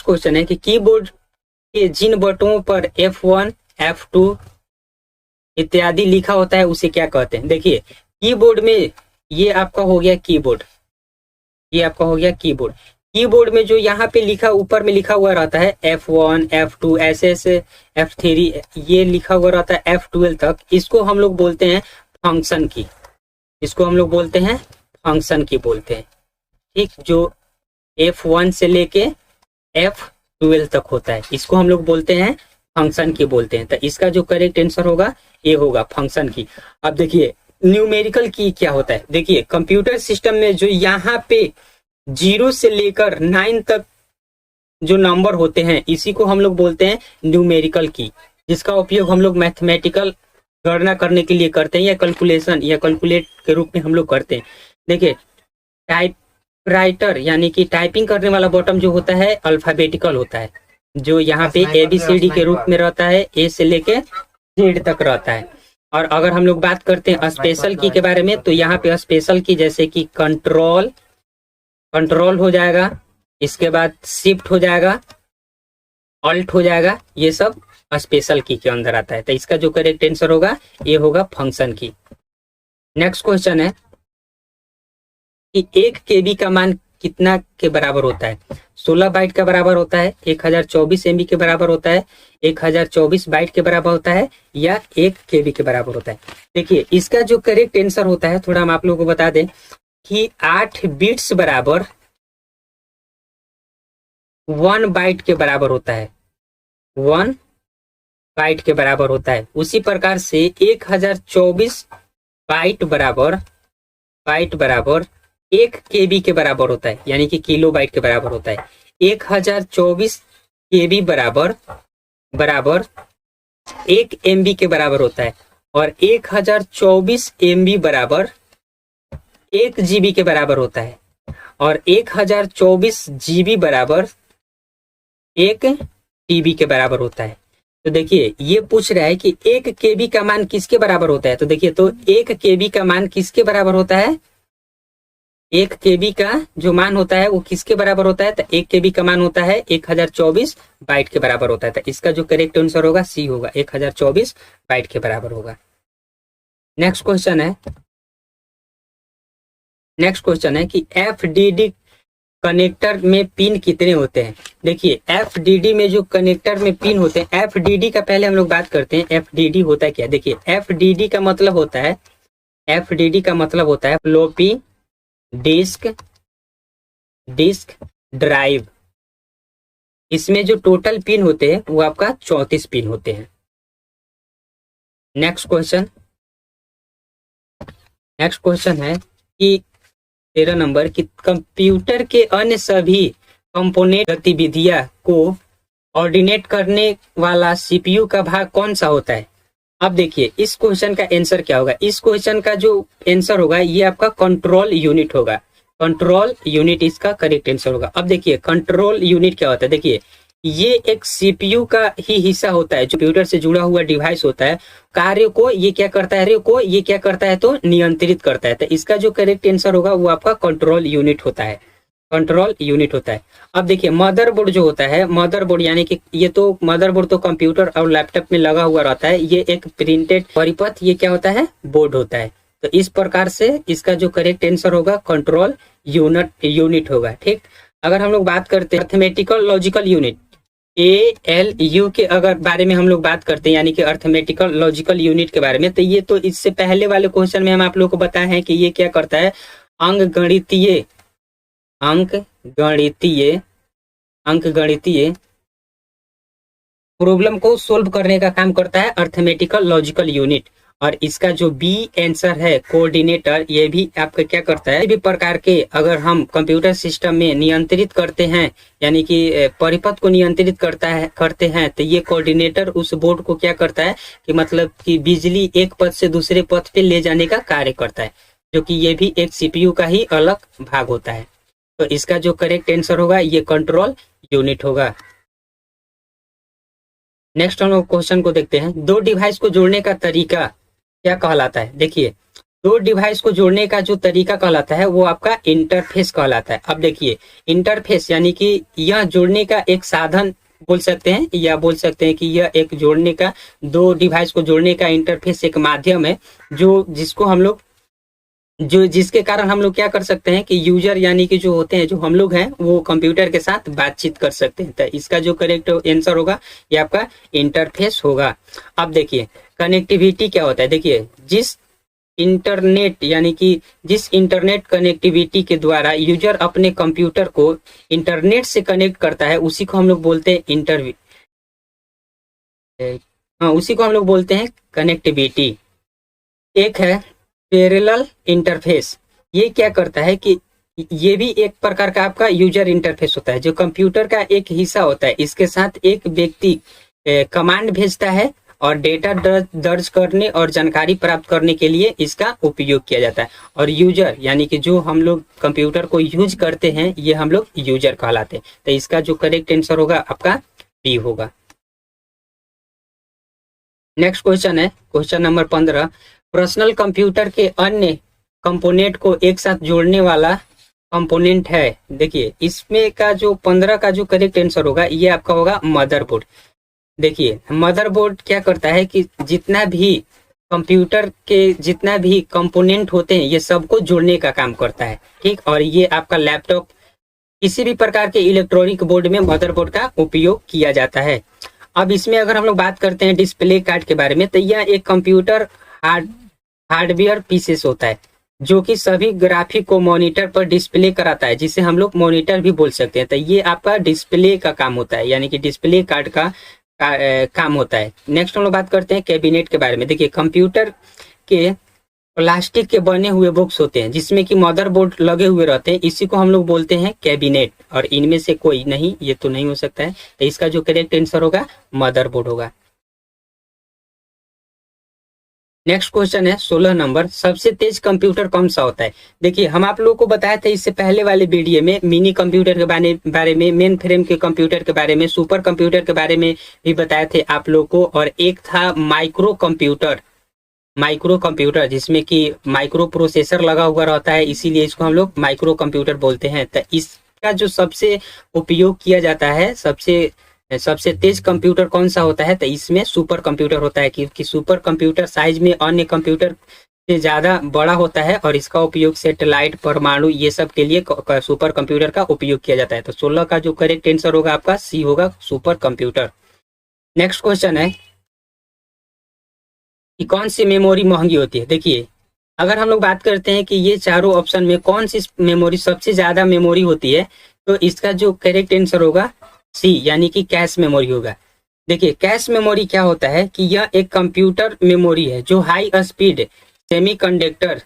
क्वेश्चन है कि कीबोर्ड के जिन बटनों पर F1, F2 इत्यादि लिखा होता है उसे क्या कहते हैं। देखिए कीबोर्ड में ये आपका हो गया कीबोर्ड, कीबोर्ड में जो यहाँ पे लिखा, ऊपर में लिखा हुआ रहता है F1, F2 ऐसे F3 ये लिखा हुआ रहता है F12 तक, इसको हम लोग बोलते हैं फंक्शन की, बोलते हैं। ठीक, जो F1 से लेके F12 तक होता है, इसको हम लोग बोलते हैं फंक्शन की बोलते हैं। तो इसका जो करेक्ट आंसर होगा ये होगा फंक्शन की। अब देखिए न्यूमेरिकल की क्या होता है। देखिए कंप्यूटर सिस्टम में जो यहाँ पे 0 से लेकर 9 तक जो नंबर होते हैं इसी को हम लोग बोलते हैं न्यूमेरिकल की, जिसका उपयोग हम लोग मैथमेटिकल गणना करने के लिए करते हैं, या कैलकुलेट के रूप में हम लोग करते हैं। देखिए टाइपराइटर यानी कि टाइपिंग करने वाला बटन जो होता है अल्फाबेटिकल होता है, जो यहाँ पे ABCD के रूप में रहता है, A से लेके Z तक रहता है। और अगर हम लोग बात करते हैं स्पेशल की के बारे में, तो यहाँ पे स्पेशल की जैसे कि कंट्रोल हो जाएगा, इसके बाद शिफ्ट हो जाएगा, ऑल्ट हो जाएगा, ये सब स्पेशल की के अंदर आता है। तो इसका जो करेक्ट आंसर होगा ये होगा फंक्शन की। नेक्स्ट क्वेश्चन है कि 1 KB का मान कितना के बराबर होता है? 16 बाइट का बराबर होता है, 1024 MB के बराबर होता है, 1024 बाइट के बराबर होता है, या 1 KB के बराबर होता है? देखिए इसका जो करेक्ट आंसर होता है, थोड़ा हम आप लोगों को बता दें कि 8 बिट्स बराबर 1 बाइट के बराबर होता है, 1 बाइट के बराबर होता है। उसी प्रकार से 1024 बाइट बराबर 1 KB के बराबर होता है, यानी कि किलो बाइट के बराबर होता है। 1024 KB बराबर 1 MB के बराबर होता है, और 1024 MB बराबर 1 GB के बराबर होता है, और 1024 GB बराबर 1 TB के बराबर होता है। तो देखिए ये पूछ रहा है कि 1 KB का मान किसके बराबर होता है? तो देखिए, तो 1 KB का मान किसके बराबर होता है? 1 KB का जो मान होता है वो किसके बराबर होता है? तो 1 KB का मान होता है 1024 बाइट के बराबर होता है। तो इसका जो करेक्ट आंसर होगा सी होगा, 1024 बाइट के बराबर होगा। नेक्स्ट क्वेश्चन है कि FDD कनेक्टर में पिन कितने होते हैं? देखिए FDD में जो कनेक्टर में पिन होते हैं, FDD का पहले हम लोग बात करते हैं। FDD होता है क्या? देखिए FDD का मतलब होता है फ्लॉपी डिस्क ड्राइव। इसमें जो टोटल पिन होते हैं वो आपका 34 पिन होते हैं। नेक्स्ट क्वेश्चन है कि 13 नंबर की कंप्यूटर के अन्य सभी कंपोनेंट गतिविधियां को कोऑर्डिनेट करने वाला CPU का भाग कौन सा होता है? अब देखिए इस क्वेश्चन का आंसर क्या होगा। इस क्वेश्चन का जो आंसर होगा ये आपका कंट्रोल यूनिट होगा। कंट्रोल यूनिट इसका करेक्ट आंसर होगा। अब देखिए कंट्रोल यूनिट क्या होता है। देखिए ये एक CPU का ही हिस्सा होता है, जो कंप्यूटर से जुड़ा हुआ डिवाइस होता है। कार्य को ये क्या करता है, तो नियंत्रित करता है। तो इसका जो करेक्ट आंसर होगा वो आपका कंट्रोल यूनिट होता है। अब देखिए मदरबोर्ड जो होता है, मदरबोर्ड यानी कि ये तो मदरबोर्ड तो कंप्यूटर और लैपटॉप में लगा हुआ रहता है। ये एक प्रिंटेड परिपथ, ये क्या होता है, बोर्ड होता है। तो इस प्रकार से इसका जो करेक्ट आंसर होगा कंट्रोल यूनिट होगा। ठीक, अगर हम लोग बात करते हैं अर्थमेटिकल लॉजिकल यूनिट ALU के अगर बारे में हम लोग बात करते हैं, यानी कि अर्थमेटिकल लॉजिकल यूनिट के बारे में, तो ये तो इससे पहले वाले क्वेश्चन में हम आप लोगों को बताए हैं कि ये क्या करता है, अंकगणितीय प्रॉब्लम को सोल्व करने का काम करता है अर्थमेटिकल लॉजिकल यूनिट। और इसका जो बी आंसर है कोऑर्डिनेटर, ये भी आपका क्या करता है, भी प्रकार के अगर हम कंप्यूटर सिस्टम में नियंत्रित करते हैं, यानी कि परिपथ को नियंत्रित करते हैं, तो ये कोऑर्डिनेटर उस बोर्ड को क्या करता है कि मतलब कि बिजली एक पथ से दूसरे पथ पे ले जाने का कार्य करता है, जो कि ये भी एक CPU का ही अलग भाग होता है। तो इसका जो करेक्ट आंसर होगा ये कंट्रोल यूनिट होगा। नेक्स्ट हम लोग क्वेश्चन को देखते हैं। दो डिवाइस को जोड़ने का तरीका क्या कहलाता है? देखिए दो डिवाइस को जोड़ने का जो तरीका कहलाता है वो आपका इंटरफेस कहलाता है। अब देखिए इंटरफेस यानी कि यह जोड़ने का एक साधन बोल सकते हैं, या बोल सकते हैं कि यह एक जोड़ने का, दो डिवाइस को जोड़ने का इंटरफेस एक माध्यम है जो जिसको हम लोग जिसके कारण हम लोग क्या कर सकते हैं कि यूजर यानी कि जो होते हैं, जो हम लोग हैं, वो कंप्यूटर के साथ बातचीत कर सकते हैं। तो इसका जो करेक्ट आंसर होगा ये आपका इंटरफेस होगा। अब देखिए कनेक्टिविटी क्या होता है। देखिए जिस इंटरनेट कनेक्टिविटी के द्वारा यूजर अपने कंप्यूटर को इंटरनेट से कनेक्ट करता है, उसी को हम लोग बोलते हैं उसी को हम लोग बोलते हैं कनेक्टिविटी। एक है पैरेलल इंटरफेस। ये क्या करता है कि ये भी एक प्रकार का आपका यूजर इंटरफेस होता है, जो कंप्यूटर का एक हिस्सा होता है। इसके साथ एक व्यक्ति कमांड भेजता है और डेटा दर्ज करने और जानकारी प्राप्त करने के लिए इसका उपयोग किया जाता है। और यूजर यानी कि जो हम लोग कंप्यूटर को यूज करते हैं, ये हम लोग यूजर कहलाते हैं। तो इसका जो करेक्ट आंसर होगा आपका बी होगा। नेक्स्ट क्वेश्चन है क्वेश्चन नंबर 15। पर्सनल कंप्यूटर के अन्य कंपोनेंट को एक साथ जोड़ने वाला कंपोनेंट है। देखिए इसमें का जो 15 का जो करेक्ट आंसर होगा ये आपका होगा मदरबोर्ड। देखिए मदरबोर्ड क्या करता है कि जितना भी कंप्यूटर के जितना भी कंपोनेंट होते हैं ये सबको जोड़ने का काम करता है। ठीक, और ये आपका लैपटॉप किसी भी प्रकार के इलेक्ट्रॉनिक बोर्ड में मदरबोर्ड का उपयोग किया जाता है। अब इसमें अगर हम लोग बात करते हैं डिस्प्ले कार्ड के बारे में, तो यह एक कंप्यूटर हार्डवेयर पीसेस होता है जो कि सभी ग्राफिक को मॉनिटर पर डिस्प्ले कराता है, जिसे हम लोग मॉनिटर भी बोल सकते हैं। तो ये आपका डिस्प्ले का काम होता है, यानी कि डिस्प्ले कार्ड का काम होता है। नेक्स्ट हम लोग बात करते हैं कैबिनेट के बारे में। देखिए, कंप्यूटर के प्लास्टिक के बने हुए बॉक्स होते हैं जिसमें कि मदरबोर्ड लगे हुए रहते हैं, इसी को हम लोग बोलते हैं कैबिनेट। और इनमें से कोई नहीं, ये तो नहीं हो सकता है, तो इसका जो करेक्ट आंसर होगा मदरबोर्ड होगा। नेक्स्ट क्वेश्चन है 16 नंबर, सबसे तेज कंप्यूटर कौन सा होता है। देखिए, हम आप लोगों को बताया था इससे पहले वाले वीडियो में मिनी कंप्यूटर के बारे में, मेन फ्रेम के कंप्यूटर के बारे में, सुपर कंप्यूटर के बारे में भी बताए थे आप लोग को। और एक था माइक्रो कंप्यूटर जिसमें कि माइक्रो प्रोसेसर लगा हुआ रहता है, इसीलिए इसको हम लोग माइक्रो कंप्यूटर बोलते हैं। तो इसका जो सबसे उपयोग किया जाता है, सबसे तेज कंप्यूटर कौन सा होता है, तो इसमें सुपर कंप्यूटर होता है, क्योंकि सुपर कंप्यूटर साइज में अन्य कंप्यूटर से ज्यादा बड़ा होता है और इसका उपयोग सैटेलाइट, परमाणु, ये सब के लिए सुपर कंप्यूटर का उपयोग किया जाता है। तो 16 का जो करेक्ट आंसर होगा आपका सी होगा, सुपर कंप्यूटर। नेक्स्ट क्वेश्चन है कि कौन सी मेमोरी महंगी होती है। देखिए, अगर हम लोग बात करते हैं कि ये चारों ऑप्शन में कौन सी मेमोरी सबसे ज्यादा मेमोरी होती है, तो इसका जो करेक्ट आंसर होगा सी, यानी कि कैश मेमोरी होगा। देखिए, कैश मेमोरी क्या होता है कि यह एक कंप्यूटर मेमोरी है जो हाई स्पीड सेमीकंडक्टर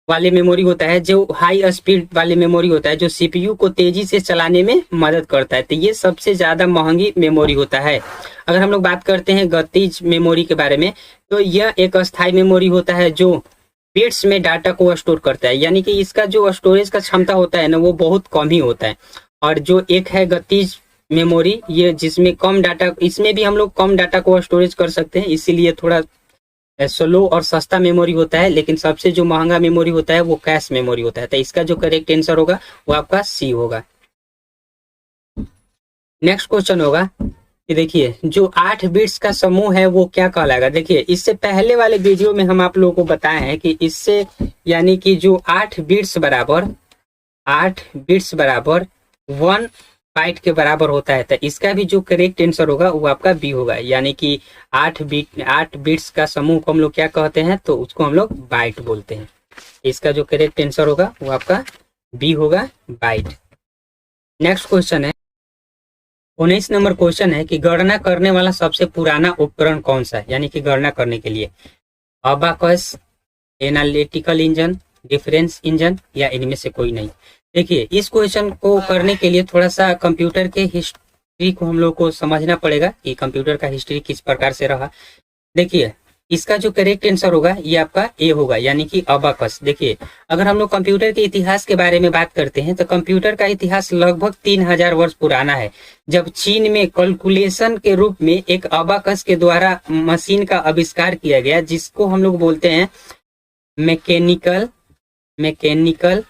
वाले मेमोरी होता है, जो हाई स्पीड वाले मेमोरी होता है, जो सीपीयू को तेजी से चलाने में मदद करता है। तो ये सबसे ज्यादा महंगी मेमोरी होता है। अगर हम लोग बात करते हैं गतिज मेमोरी के बारे में, तो यह एक अस्थायी मेमोरी होता है जो बिट्स में डाटा को स्टोर करता है, यानी कि इसका जो स्टोरेज का क्षमता होता है ना, वो बहुत कम ही होता है। और जो एक है गतिज मेमोरी, ये जिसमें कम डाटा, इसमें भी हम लोग कम डाटा को स्टोरेज कर सकते हैं, इसीलिए थोड़ा स्लो और सस्ता मेमोरी होता है। लेकिन सबसे जो महंगा मेमोरी होता है वो कैश मेमोरी होता है। तो इसका जो करेक्ट आंसर होगा वो आपका सी होगा। नेक्स्ट क्वेश्चन होगा कि देखिए, जो 8 बिट्स का समूह है वो क्या कहलाएगा। देखिए, इससे पहले वाले वीडियो में हम आप लोगों को बताए हैं कि इससे, यानी कि जो 8 बिट्स बराबर 1 बाइट के बराबर होता है। तो इसका भी जो करेक्ट आंसर होगा वो आपका बी होगा, यानी कि 8 बिट्स का समूह को हम लोग क्या कहते हैं, तो उसको हम लोग बाइट बोलते हैं। इसका जो करेक्ट आंसर होगा वो आपका बी होगा, बाइट। नेक्स्ट क्वेश्चन है 19 नंबर क्वेश्चन है कि गणना करने वाला सबसे पुराना उपकरण कौन सा है, यानी कि गणना करने के लिए abacus, analytical engine, difference engine, या इनमें से कोई नहीं। देखिए, इस क्वेश्चन को करने के लिए थोड़ा सा कंप्यूटर के हिस्ट्री को हम लोग को समझना पड़ेगा कि कंप्यूटर का हिस्ट्री किस प्रकार से रहा। देखिए, इसका जो करेक्ट आंसर होगा ये आपका ए होगा, यानी कि अबाकस। देखिए, अगर हम लोग कंप्यूटर के इतिहास के बारे में बात करते हैं तो कंप्यूटर का इतिहास लगभग 3000 वर्ष पुराना है, जब चीन में कैलकुलेशन के रूप में एक अबाकस के द्वारा मशीन का आविष्कार किया गया, जिसको हम लोग बोलते हैं मैकेनिकल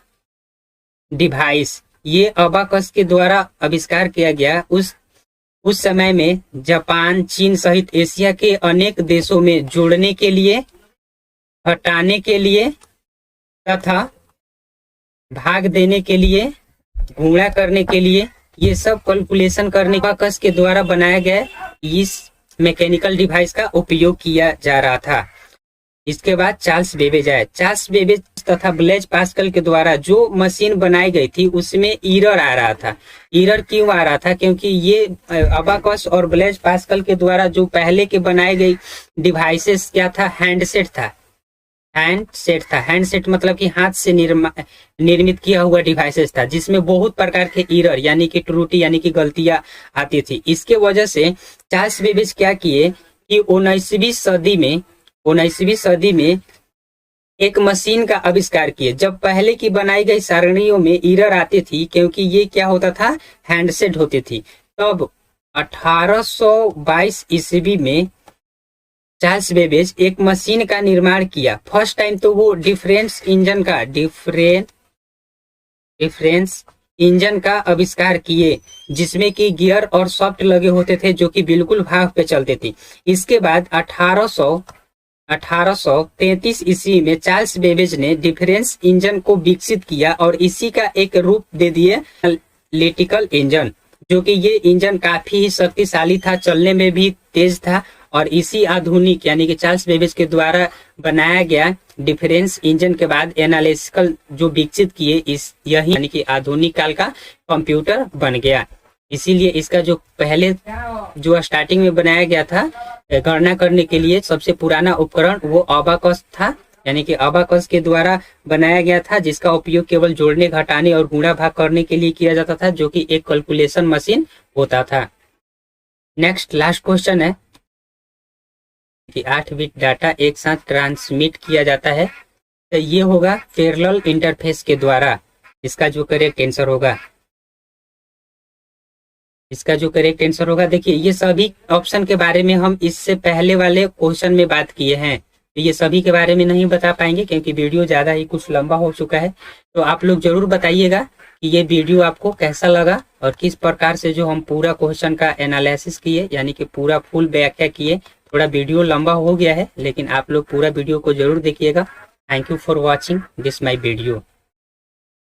डिवाइस। ये अबाकस के द्वारा आविष्कार किया गया। उस समय में जापान, चीन सहित एशिया के अनेक देशों में जोड़ने के लिए, हटाने के लिए तथा भाग देने के लिए, गुणा करने के लिए, ये सब कैलकुलेशन करने अबाकस के द्वारा बनाया गया इस मैकेनिकल डिवाइस का उपयोग किया जा रहा था। इसके बाद चार्ल्स बेबेज तथा ब्लेज पास्कल के द्वारा जो मशीन बनाई गई थी उसमें एरर आ रहा था। एरर क्यों आ रहा था? क्योंकि ये अबाकस और ब्लेज पास्कल के द्वारा जो पहले के बनाई गई डिवाइसेस क्या था, हैंडसेट था। हैंडसेट मतलब कि हाथ से निर्मित किया हुआ डिवाइसेस था, जिसमें बहुत प्रकार के एरर यानी कि त्रुटि यानी कि गलतियां आती थी। इसके वजह से चार्ल्स बेबेज क्या किए कि 19वीं सदी में एक मशीन का आविष्कार किए। जब पहले की बनाई गई सारणियों में एरर आती थी, क्योंकि ये क्या होता था, हैंडसेट होती थी। तब 1822 ईस्वी में चार्ल्स बेबेज एक मशीन का निर्माण किया। फर्स्ट टाइम तो वो डिफरेंस इंजन का आविष्कार किए, जिसमें कि गियर और सॉफ्ट लगे होते थे, जो कि बिल्कुल भाप पे चलते थे। इसके बाद 1833 ईस्वी में चार्ल्स बेबेज ने डिफरेंस इंजन को विकसित किया और इसी का एक रूप दे दिए एनालिटिकल इंजन, जो कि ये इंजन काफी ही शक्तिशाली था, चलने में भी तेज था। और इसी आधुनिक यानी कि चार्ल्स बेबेज के द्वारा बनाया गया डिफरेंस इंजन के बाद एनालिटिकल जो विकसित किए इस यही यानी कि आधुनिक काल का कंप्यूटर बन गया। इसीलिए इसका जो पहले जो स्टार्टिंग में बनाया गया था गणना करने के लिए सबसे पुराना उपकरण वो अबाकस था, यानी कि अबाकस के द्वारा बनाया गया था, जिसका उपयोग केवल जोड़ने, घटाने और गुणा भाग करने के लिए किया जाता था, जो कि एक कैलकुलेशन मशीन होता था। नेक्स्ट लास्ट क्वेश्चन है कि 8 बिट डाटा एक साथ ट्रांसमिट किया जाता है, तो ये होगा पैरेलल इंटरफेस के द्वारा। इसका जो करेक्ट आंसर होगा देखिए ये सभी ऑप्शन के बारे में हम इससे पहले वाले क्वेश्चन में बात किए हैं, तो ये सभी के बारे में नहीं बता पाएंगे क्योंकि वीडियो ज़्यादा ही कुछ लंबा हो चुका है। तो आप लोग जरूर बताइएगा कि ये वीडियो आपको कैसा लगा और किस प्रकार से जो हम पूरा क्वेश्चन का एनालिसिस किए, यानी कि पूरा फुल व्याख्या किए। थोड़ा वीडियो लंबा हो गया है लेकिन आप लोग पूरा वीडियो को जरूर देखिएगा। Thank you for watching this my video.